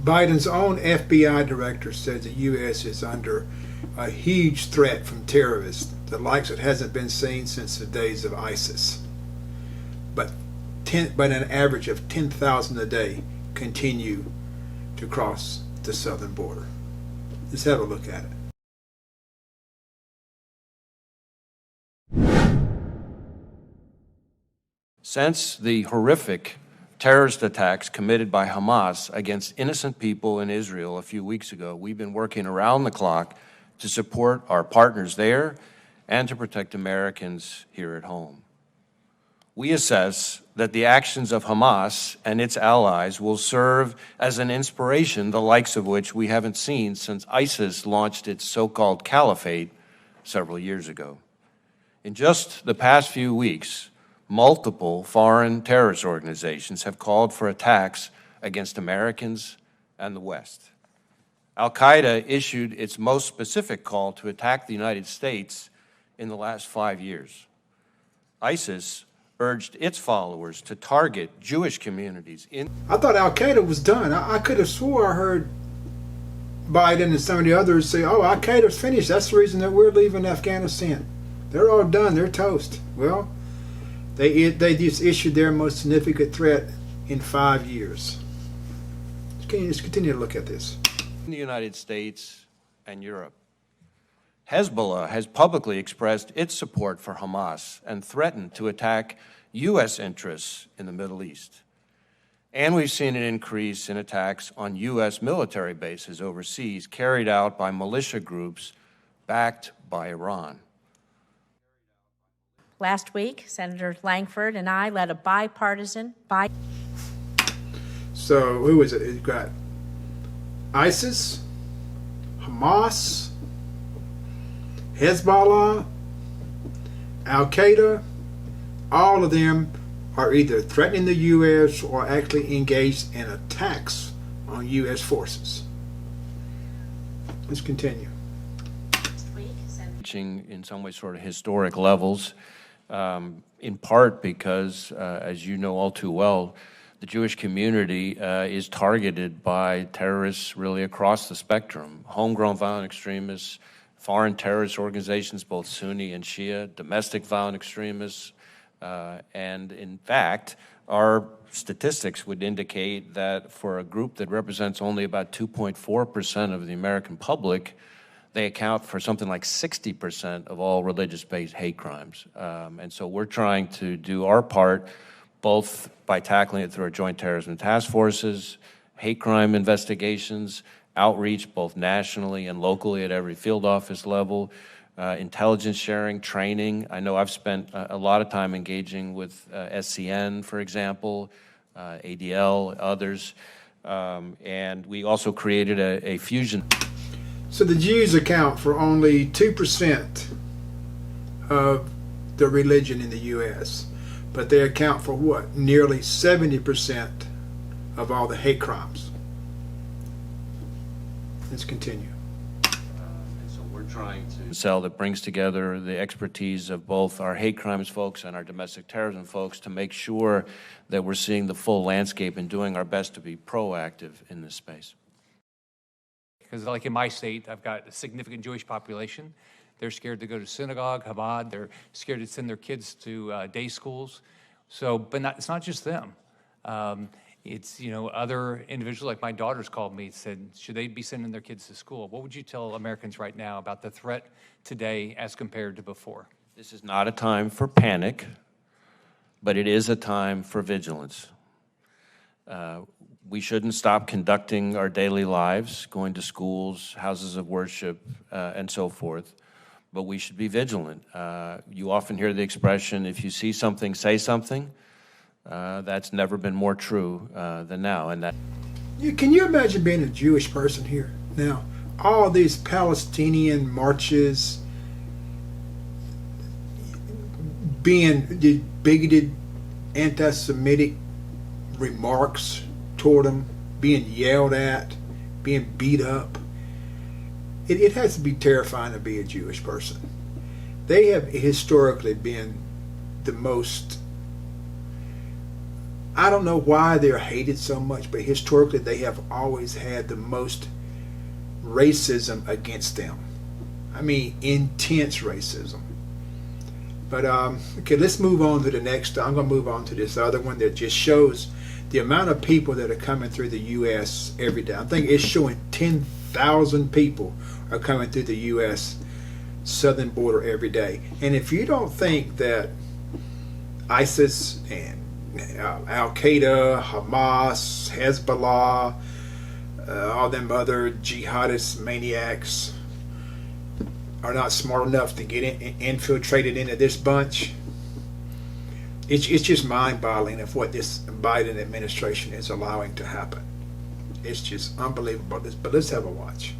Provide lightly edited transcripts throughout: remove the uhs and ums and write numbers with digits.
Biden's own FBI director says the U.S. is under a huge threat from terrorists, the likes that hasn't been seen since the days of ISIS. But an average of 10,000 a day continue to cross the southern border. Let's have a look at it. Since the horrific terrorist attacks committed by Hamas against innocent people in Israel a few weeks ago, we've been working around the clock to support our partners there and to protect Americans here at home. We assess that the actions of Hamas and its allies will serve as an inspiration, the likes of which we haven't seen since ISIS launched its so-called caliphate several years ago. In just the past few weeks, multiple foreign terrorist organizations have called for attacks against Americans and the West. Al-Qaeda issued its most specific call to attack the United States in the last 5 years. ISIS urged its followers to target Jewish communities in... I thought Al-Qaeda was done. I could have swore I heard Biden and some of the others say, oh, Al-Qaeda's finished. That's the reason that we're leaving Afghanistan. They're all done. They're toast. Well, they just issued their most significant threat in 5 years. Let's continue to look at this. In the United States and Europe, Hezbollah has publicly expressed its support for Hamas and threatened to attack U.S. interests in the Middle East. And we've seen an increase in attacks on U.S. military bases overseas carried out by militia groups backed by Iran. Last week, Senator Langford and I led a bipartisan... So, who is it? It's got ISIS, Hamas, Hezbollah, Al-Qaeda. All of them are either threatening the U.S. or actually engaged in attacks on U.S. forces. Let's continue. Reaching in some ways sort of historic levels, in part because, as you know all too well, the Jewish community is targeted by terrorists really across the spectrum. Homegrown violent extremists, foreign terrorist organizations, both Sunni and Shia, domestic violent extremists, and in fact, our statistics would indicate that for a group that represents only about 2.4% of the American public, they account for something like 60% of all religious-based hate crimes. And so we're trying to do our part, both by tackling it through our joint terrorism task forces, hate crime investigations, outreach both nationally and locally at every field office level, intelligence sharing, training. I know I've spent a lot of time engaging with SCN, for example, ADL, others, and we also created a fusion. So the Jews account for only 2% of the religion in the U.S., but they account for what? Nearly 70% of all the hate crimes. Let's continue. And so we're trying to cell that brings together the expertise of both our hate crimes folks and our domestic terrorism folks to make sure that we're seeing the full landscape and doing our best to be proactive in this space. Because like in my state, I've got a significant Jewish population. They're scared to go to synagogue, Chabad. They're scared to send their kids to day schools. So, but it's not just them. It's, you know, other individuals, like my daughters called me and said, should they be sending their kids to school? What would you tell Americans right now about the threat today as compared to before? This is not a time for panic, but it is a time for vigilance. We shouldn't stop conducting our daily lives, going to schools, houses of worship, and so forth, but we should be vigilant. You often hear the expression, if you see something, say something. That's never been more true than now. And that. Can you imagine being a Jewish person here now? All these Palestinian marches, being bigoted, anti-Semitic remarks toward them, being yelled at, being beat up. It has to be terrifying to be a Jewish person. They have historically been the most I don't know why they're hated so much, but historically they have always had the most racism against them. I mean, intense racism. But okay, let's move on to the next. I'm going to move on to this other one that just shows the amount of people that are coming through the U.S. every day. I think it's showing 10,000 people are coming through the U.S. southern border every day. And if you don't think that ISIS and Al-Qaeda, Hamas, Hezbollah, all them other jihadist maniacs are not smart enough to get infiltrated into this bunch, it's just mind-boggling of what this Biden administration is allowing to happen. It's just unbelievable. But let's have a watch.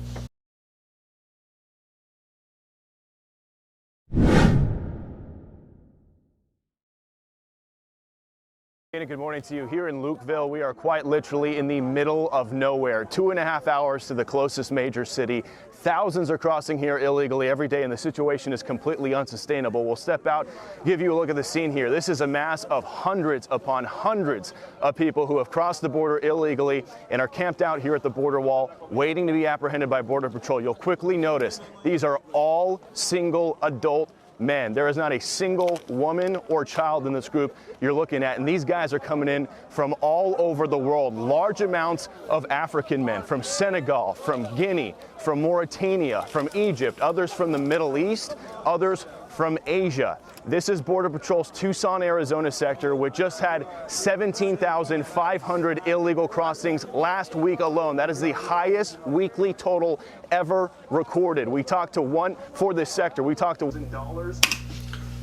Good morning to you. Here in Lukeville, we are quite literally in the middle of nowhere. 2.5 hours to the closest major city. Thousands are crossing here illegally every day, and the situation is completely unsustainable. We'll step out, give you a look at the scene here. This is a mass of hundreds upon hundreds of people who have crossed the border illegally and are camped out here at the border wall, waiting to be apprehended by Border Patrol. You'll quickly notice these are all single adult men. There is not a single woman or child in this group you're looking at, and these guys are coming in from all over the world. Large amounts of African men from Senegal, from Guinea, from Mauritania, from Egypt, others from the Middle East, others from Asia. This is Border Patrol's Tucson, Arizona sector, which just had 17,500 illegal crossings last week alone. That is the highest weekly total ever recorded. We talked to one for this sector. We talked to dollars.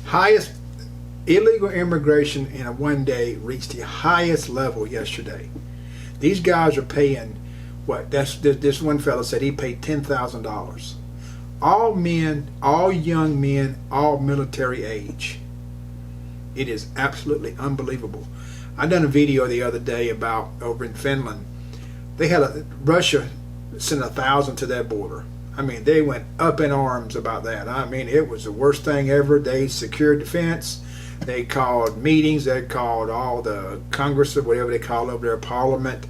Highest illegal immigration in a one day reached the highest level yesterday. These guys are paying what? This one fellow said he paid $10,000. All men, all young men, all military age. It is absolutely unbelievable. I done a video the other day about over in Finland. They had Russia sent 1,000 to their border. I mean, they went up in arms about that. I mean, it was the worst thing ever. They secured the fence. They called meetings. They called all the Congress or whatever they call over there, Parliament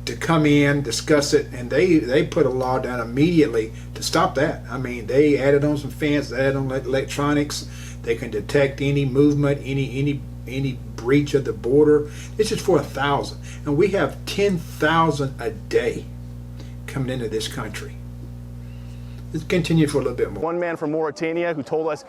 to come in, discuss it, and they put a law down immediately to stop that. I mean, they added on some fence, they added on electronics. They can detect any movement, any breach of the border. This is for 1,000, and we have 10,000 a day coming into this country. Let's continue for a little bit more. One man from Mauritania who told us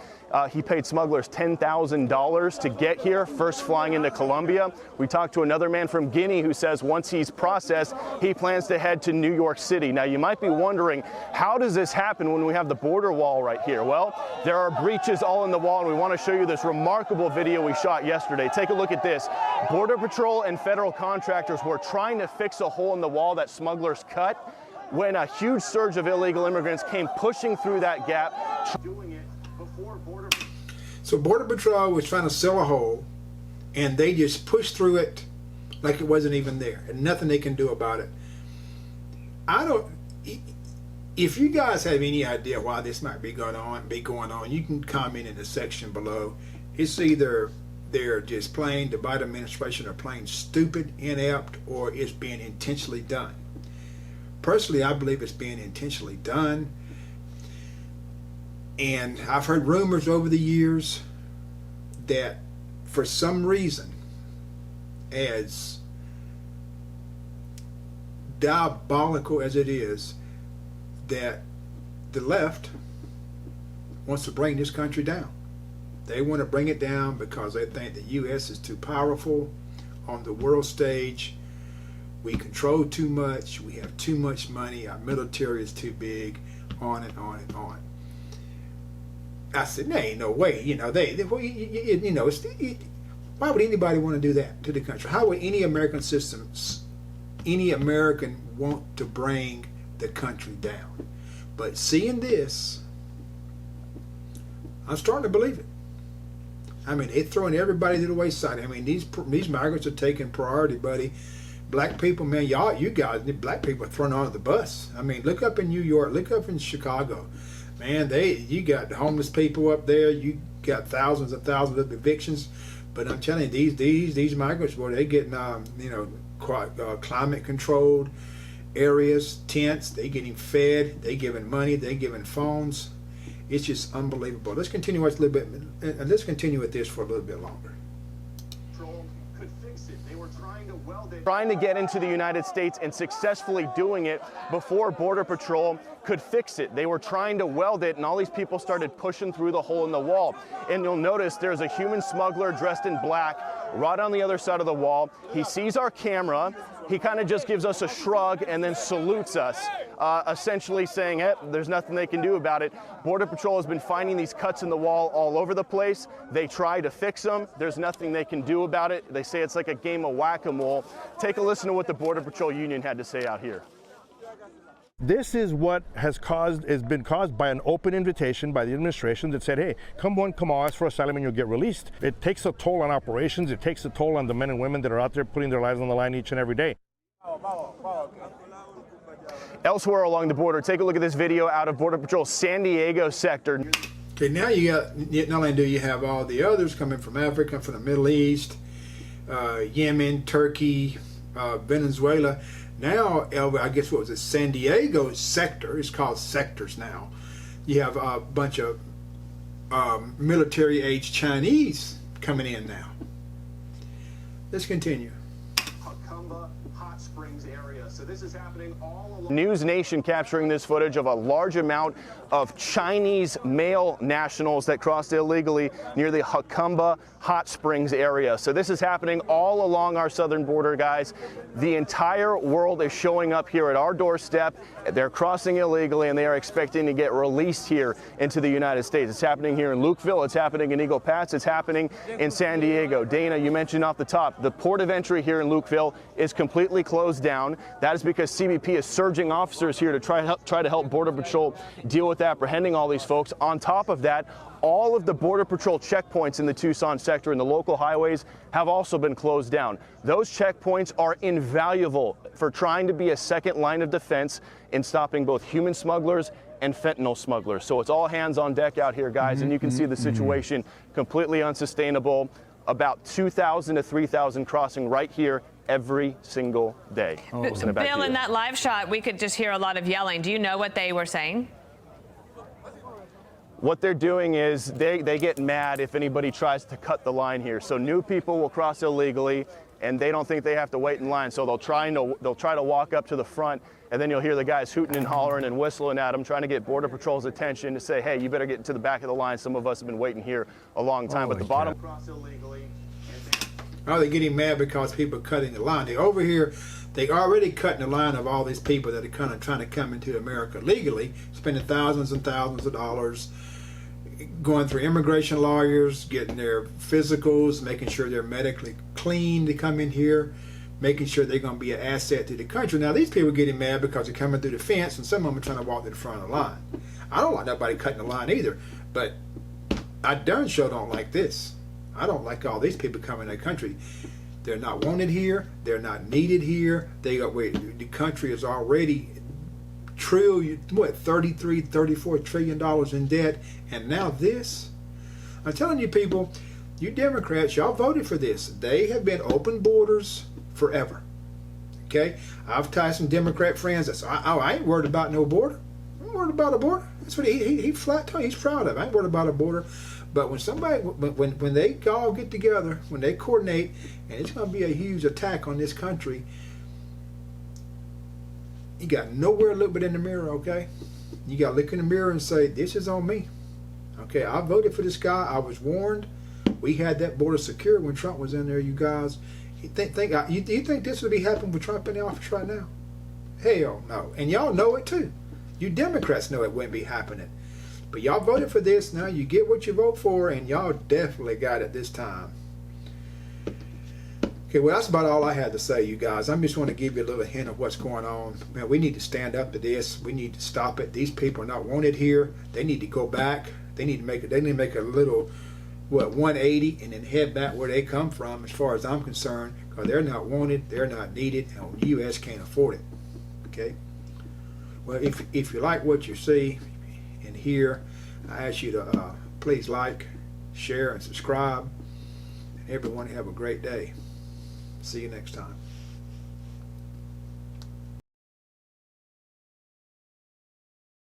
he paid smugglers $10,000 to get here, first flying into Colombia. We talked to another man from Guinea who says once he's processed, he plans to head to New York City. Now, you might be wondering, how does this happen when we have the border wall right here? Well, there are breaches all in the wall, and we want to show you this remarkable video we shot yesterday. Take a look at this. Border Patrol and federal contractors were trying to fix a hole in the wall that smugglers cut when a huge surge of illegal immigrants came pushing through that gap. Doing it before Border Patrol. So Border Patrol was trying to seal a hole, and they just pushed through it like it wasn't even there, and nothing they can do about it. If you guys have any idea why this might be going on, you can comment in the section below. It's either they're just plain, the Biden administration are plain stupid, inept, or it's being intentionally done. Personally, I believe it's being intentionally done. And I've heard rumors over the years that for some reason, as diabolical as it is, that the left wants to bring this country down. They want to bring it down because they think the U.S. is too powerful on the world stage. We control too much. We have too much money. Our military is too big. On and on and on. I said, there ain't no way. Why would anybody want to do that to the country? How would any American want to bring the country down? But seeing this, I'm starting to believe it. I mean, they're throwing everybody to the wayside. I mean, these migrants are taking priority, buddy. Black people, man, you guys, black people are thrown onto the bus. I mean, look up in New York, look up in Chicago. Man, you got homeless people up there. You got thousands and thousands of evictions. But I'm telling you, these migrants, boy, they getting climate controlled areas, tents. They getting fed. They giving money. They giving phones. It's just unbelievable. Let's continue with a little bit, and let's continue with this for a little bit longer. Could fix it. They were trying to get into the United States and successfully doing it before Border Patrol could fix it. They were trying to weld it, and all these people started pushing through the hole in the wall. And you'll notice there's a human smuggler dressed in black right on the other side of the wall. He sees our camera. He kind of just gives us a shrug and then salutes us, essentially saying, hey, there's nothing they can do about it. Border Patrol has been finding these cuts in the wall all over the place. They try to fix them. There's nothing they can do about it. They say it's like a game of whack-a-mole. Take a listen to what the Border Patrol Union had to say out here. This is what has been caused by an open invitation by the administration that said, hey, come one, come all, ask for asylum and you'll get released. It takes a toll on operations. It takes a toll on the men and women that are out there putting their lives on the line each and every day. Elsewhere along the border, take a look at this video out of Border Patrol's San Diego sector. Okay, now you got, not only do you have all the others coming from Africa, from the Middle East, Yemen, Turkey, Venezuela. Now, I guess what was it, San Diego sector, it's called sectors now. You have a bunch of military-age Chinese coming in now. Let's continue. Hot Springs area. So this is happening all along. News Nation capturing this footage of a large amount of Chinese male nationals that crossed illegally near the Jacumba Hot Springs area. So this is happening all along our southern border, guys. The entire world is showing up here at our doorstep. They're crossing illegally and they are expecting to get released here into the United States. It's happening here in Lukeville. It's happening in Eagle Pass. It's happening in San Diego. Dana, you mentioned off the top, the port of entry here in Lukeville is completely closed down. That is because CBP is surging officers here to try to help Border Patrol deal with apprehending all these folks. On top of that, all of the Border Patrol checkpoints in the Tucson sector and the local highways have also been closed down. Those checkpoints are invaluable for trying to be a second line of defense in stopping both human smugglers and fentanyl smugglers. So it's all hands on deck out here, guys, and you can see the situation completely unsustainable. About 2,000 to 3,000 crossing right here every single day. Bill, in that live shot, we could just hear a lot of yelling. Do you know what they were saying? What they're doing is they get mad if anybody tries to cut the line here. So new people will cross illegally, and they don't think they have to wait in line. So they'll try to walk up to the front, and then you'll hear the guys hooting and hollering and whistling at them, trying to get Border Patrol's attention to say, hey, you better get to the back of the line. Some of us have been waiting here a long time. But the bottom cross illegally. Oh, they're getting mad because people are cutting the line. They're over here. They already cutting the line of all these people that are kind of trying to come into America legally, spending thousands and thousands of dollars, going through immigration lawyers, getting their physicals, making sure they're medically clean to come in here, making sure they're going to be an asset to the country. Now, these people are getting mad because they're coming through the fence, and some of them are trying to walk to the front of the line. I don't like nobody cutting the line either, but I darn sure don't like this. I don't like all these people coming in the country. They're not wanted here. They're not needed here. The country is already $34 trillion in debt, and now this. I'm telling you, people, you Democrats, y'all voted for this. They have been open borders forever. Okay, I've tied some Democrat friends that say, I ain't worried about no border. I'm worried about a border. That's what he flat told. He's proud of. I ain't worried about a border. But when they all get together, when they coordinate, and it's going to be a huge attack on this country, you got nowhere to look but in the mirror, okay? You got to look in the mirror and say, this is on me. Okay, I voted for this guy. I was warned. We had that border secure when Trump was in there, you guys. You think this would be happening with Trump in the office right now? Hell no. And y'all know it too. You Democrats know it wouldn't be happening. But y'all voted for this. Now you get what you vote for, and y'all definitely got it this time. Okay, well, that's about all I had to say, you guys. I just want to give you a little hint of what's going on. Man, we need to stand up to this. We need to stop it. These people are not wanted here. They need to go back. They need to make a little 180 and then head back where they come from, as far as I'm concerned, because they're not wanted, they're not needed, and the U.S. can't afford it. Okay. Well, if you like what you see, and hear. I ask you to please like, share, and subscribe. And everyone have a great day. See you next time.